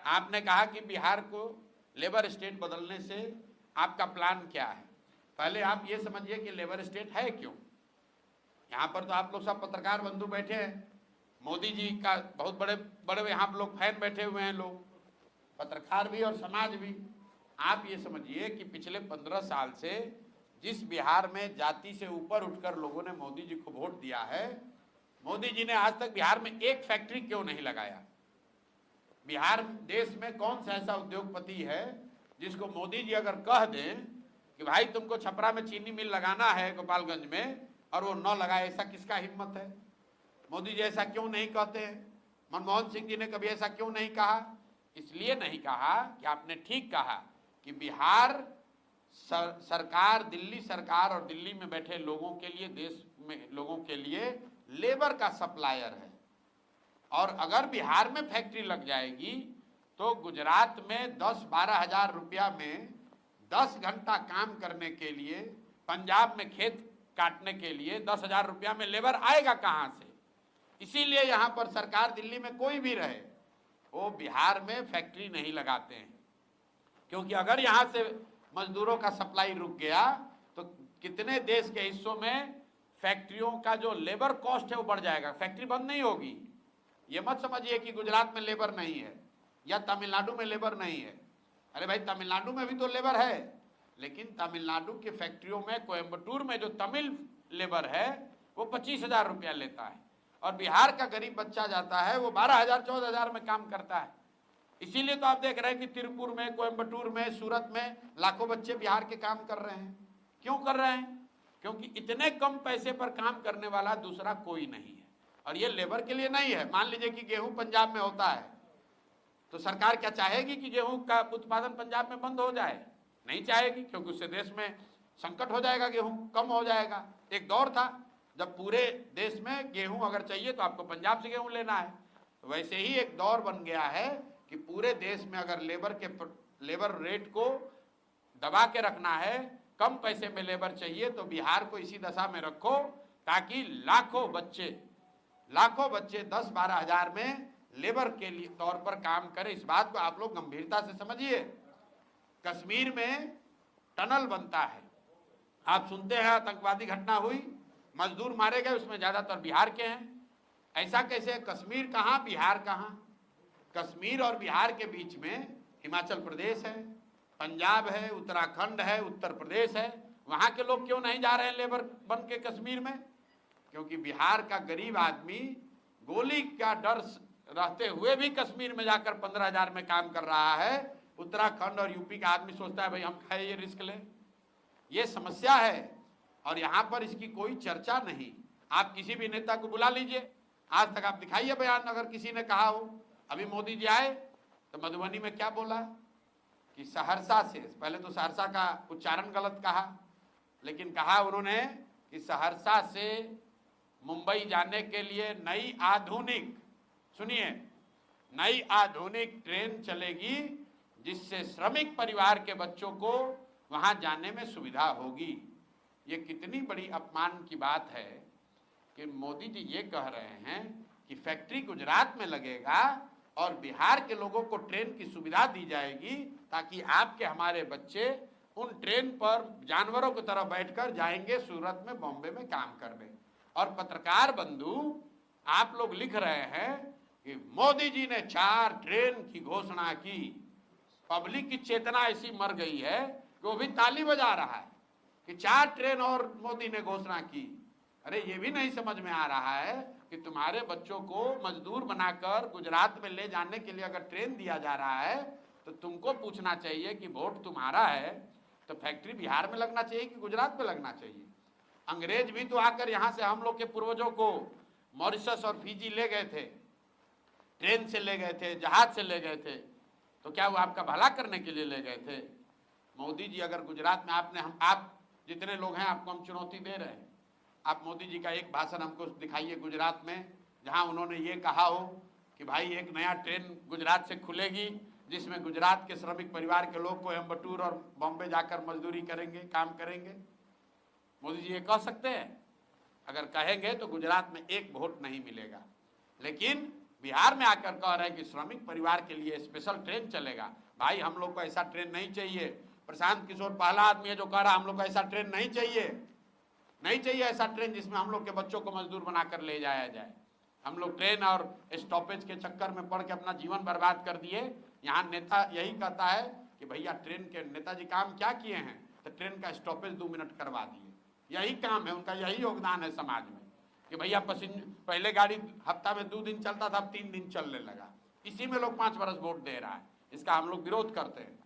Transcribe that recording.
आपने कहा कि बिहार को लेबर स्टेट बदलने से आपका प्लान क्या है। पहले आप ये समझिए कि लेबर स्टेट है क्यों। यहाँ पर तो आप लोग सब पत्रकार बंधु बैठे हैं, मोदी जी का बहुत बड़े बड़े यहाँ लोग फैन बैठे हुए हैं, लोग पत्रकार भी और समाज भी। आप ये समझिए कि पिछले 15 साल से जिस बिहार में जाति से ऊपर उठकर लोगों ने मोदी जी को वोट दिया है, मोदी जी ने आज तक बिहार में एक फैक्ट्री क्यों नहीं लगाया। बिहार देश में कौन सा ऐसा उद्योगपति है जिसको मोदी जी अगर कह दें कि भाई तुमको छपरा में चीनी मिल लगाना है गोपालगंज में, और वो न लगाए, ऐसा किसका हिम्मत है। मोदी जी ऐसा क्यों नहीं कहते हैं। मनमोहन सिंह जी ने कभी ऐसा क्यों नहीं कहा। इसलिए नहीं कहा कि आपने ठीक कहा कि बिहार सरकार, दिल्ली सरकार और दिल्ली में बैठे लोगों के लिए, देश में लोगों के लिए लेबर का सप्लायर है। और अगर बिहार में फैक्ट्री लग जाएगी तो गुजरात में 10-12 हजार रुपया में 10 घंटा काम करने के लिए, पंजाब में खेत काटने के लिए 10 हजार रुपया में लेबर आएगा कहां से। इसीलिए यहां पर सरकार, दिल्ली में कोई भी रहे, वो बिहार में फैक्ट्री नहीं लगाते हैं, क्योंकि अगर यहां से मजदूरों का सप्लाई रुक गया तो कितने देश के हिस्सों में फैक्ट्रियों का जो लेबर कॉस्ट है वो बढ़ जाएगा। फैक्ट्री बंद नहीं होगी। ये मत समझिए कि गुजरात में लेबर नहीं है या तमिलनाडु में लेबर नहीं है। अरे भाई, तमिलनाडु में भी तो लेबर है, लेकिन तमिलनाडु के फैक्ट्रियों में, कोयम्बटूर में जो तमिल लेबर है वो 25 हजार रुपया लेता है, और बिहार का गरीब बच्चा जाता है वो 12 हजार 14 हजार में काम करता है। इसीलिए तो आप देख रहे हैं कि तिरुपुर में, कोयम्बटूर में, सूरत में लाखों बच्चे बिहार के काम कर रहे हैं। क्यों कर रहे हैं? क्योंकि इतने कम पैसे पर काम करने वाला दूसरा कोई नहीं है। और ये लेबर के लिए नहीं है। मान लीजिए कि गेहूं पंजाब में होता है तो सरकार क्या चाहेगी कि गेहूं का उत्पादन पंजाब में बंद हो जाए? नहीं चाहेगी, क्योंकि उससे देश में संकट हो जाएगा, गेहूं कम हो जाएगा। एक दौर था जब पूरे देश में गेहूं अगर चाहिए तो आपको पंजाब से गेहूं लेना है। वैसे ही एक दौर बन गया है कि पूरे देश में अगर लेबर रेट को दबा के रखना है, कम पैसे में लेबर चाहिए, तो बिहार को इसी दशा में रखो ताकि लाखों बच्चे 10-12 हजार में लेबर के लिए तौर पर काम करें। इस बात को आप लोग गंभीरता से समझिए। कश्मीर में टनल बनता है, आप सुनते हैं आतंकवादी घटना हुई, मजदूर मारे गए, उसमें ज्यादातर बिहार के हैं। ऐसा कैसे? कश्मीर कहाँ, बिहार कहाँ? कश्मीर और बिहार के बीच में हिमाचल प्रदेश है, पंजाब है, उत्तराखंड है, उत्तर प्रदेश है। वहां के लोग क्यों नहीं जा रहे हैं लेबर बन के कश्मीर में? क्योंकि बिहार का गरीब आदमी गोली का डर रहते हुए भी कश्मीर में जाकर 15 हजार में काम कर रहा है। उत्तराखंड और यूपी का आदमी सोचता है भाई हम खाए, ये रिस्क ले। ये समस्या है और यहाँ पर इसकी कोई चर्चा नहीं। आप किसी भी नेता को बुला लीजिए, आज तक आप दिखाइए बयान अगर किसी ने कहा हो। अभी मोदी जी आए तो मधुबनी में क्या बोला कि सहरसा से, पहले तो सहरसा का उच्चारण गलत कहा, लेकिन कहा उन्होंने कि सहरसा से मुंबई जाने के लिए नई आधुनिक, सुनिए, नई आधुनिक ट्रेन चलेगी जिससे श्रमिक परिवार के बच्चों को वहां जाने में सुविधा होगी। ये कितनी बड़ी अपमान की बात है कि मोदी जी ये कह रहे हैं कि फैक्ट्री गुजरात में लगेगा और बिहार के लोगों को ट्रेन की सुविधा दी जाएगी ताकि आपके हमारे बच्चे उन ट्रेन पर जानवरों की तरह बैठकर जाएंगे सूरत में, बॉम्बे में काम करने। और पत्रकार बंधु आप लोग लिख रहे हैं कि मोदी जी ने 4 ट्रेन की घोषणा की। पब्लिक की चेतना ऐसी मर गई है कि वो भी ताली बजा रहा है कि 4 ट्रेन और मोदी ने घोषणा की। अरे ये भी नहीं समझ में आ रहा है कि तुम्हारे बच्चों को मजदूर बनाकर गुजरात में ले जाने के लिए अगर ट्रेन दिया जा रहा है तो तुमको पूछना चाहिए कि वोट तुम्हारा है तो फैक्ट्री बिहार में लगना चाहिए कि गुजरात में लगना चाहिए। अंग्रेज भी तो आकर यहाँ से हम लोग के पूर्वजों को मॉरिशस और फिजी ले गए थे, ट्रेन से ले गए थे, जहाज से ले गए थे, तो क्या वो आपका भला करने के लिए ले गए थे? मोदी जी अगर गुजरात में आप जितने लोग हैं आपको हम चुनौती दे रहे हैं, आप मोदी जी का एक भाषण हमको दिखाइए गुजरात में जहां उन्होंने ये कहा हो कि भाई एक नया ट्रेन गुजरात से खुलेगी जिसमें गुजरात के श्रमिक परिवार के लोग कोयम्बटूर और बॉम्बे जाकर मजदूरी करेंगे, काम करेंगे। मोदी जी ये कह सकते हैं? अगर कहेंगे तो गुजरात में एक वोट नहीं मिलेगा। लेकिन बिहार में आकर कह रहे हैं कि श्रमिक परिवार के लिए स्पेशल ट्रेन चलेगा। भाई हम लोग को ऐसा ट्रेन नहीं चाहिए। प्रशांत किशोर पहला आदमी है जो कह रहा है हम लोग को ऐसा ट्रेन नहीं चाहिए, नहीं चाहिए ऐसा ट्रेन जिसमें हम लोग के बच्चों को मजदूर बनाकर ले जाया जाए। हम लोग ट्रेन और स्टॉपेज के चक्कर में पड़ के अपना जीवन बर्बाद कर दिए। यहाँ नेता यही कहता है कि भैया ट्रेन के नेताजी काम क्या किए हैं, तो ट्रेन का स्टॉपेज 2 मिनट करवा दिए। यही काम है उनका, यही योगदान है समाज में कि भैया पहले गाड़ी हफ्ता में 2 दिन चलता था, अब 3 दिन चलने लगा। इसी में लोग 5 बरस वोट दे रहा है। इसका हम लोग विरोध करते हैं।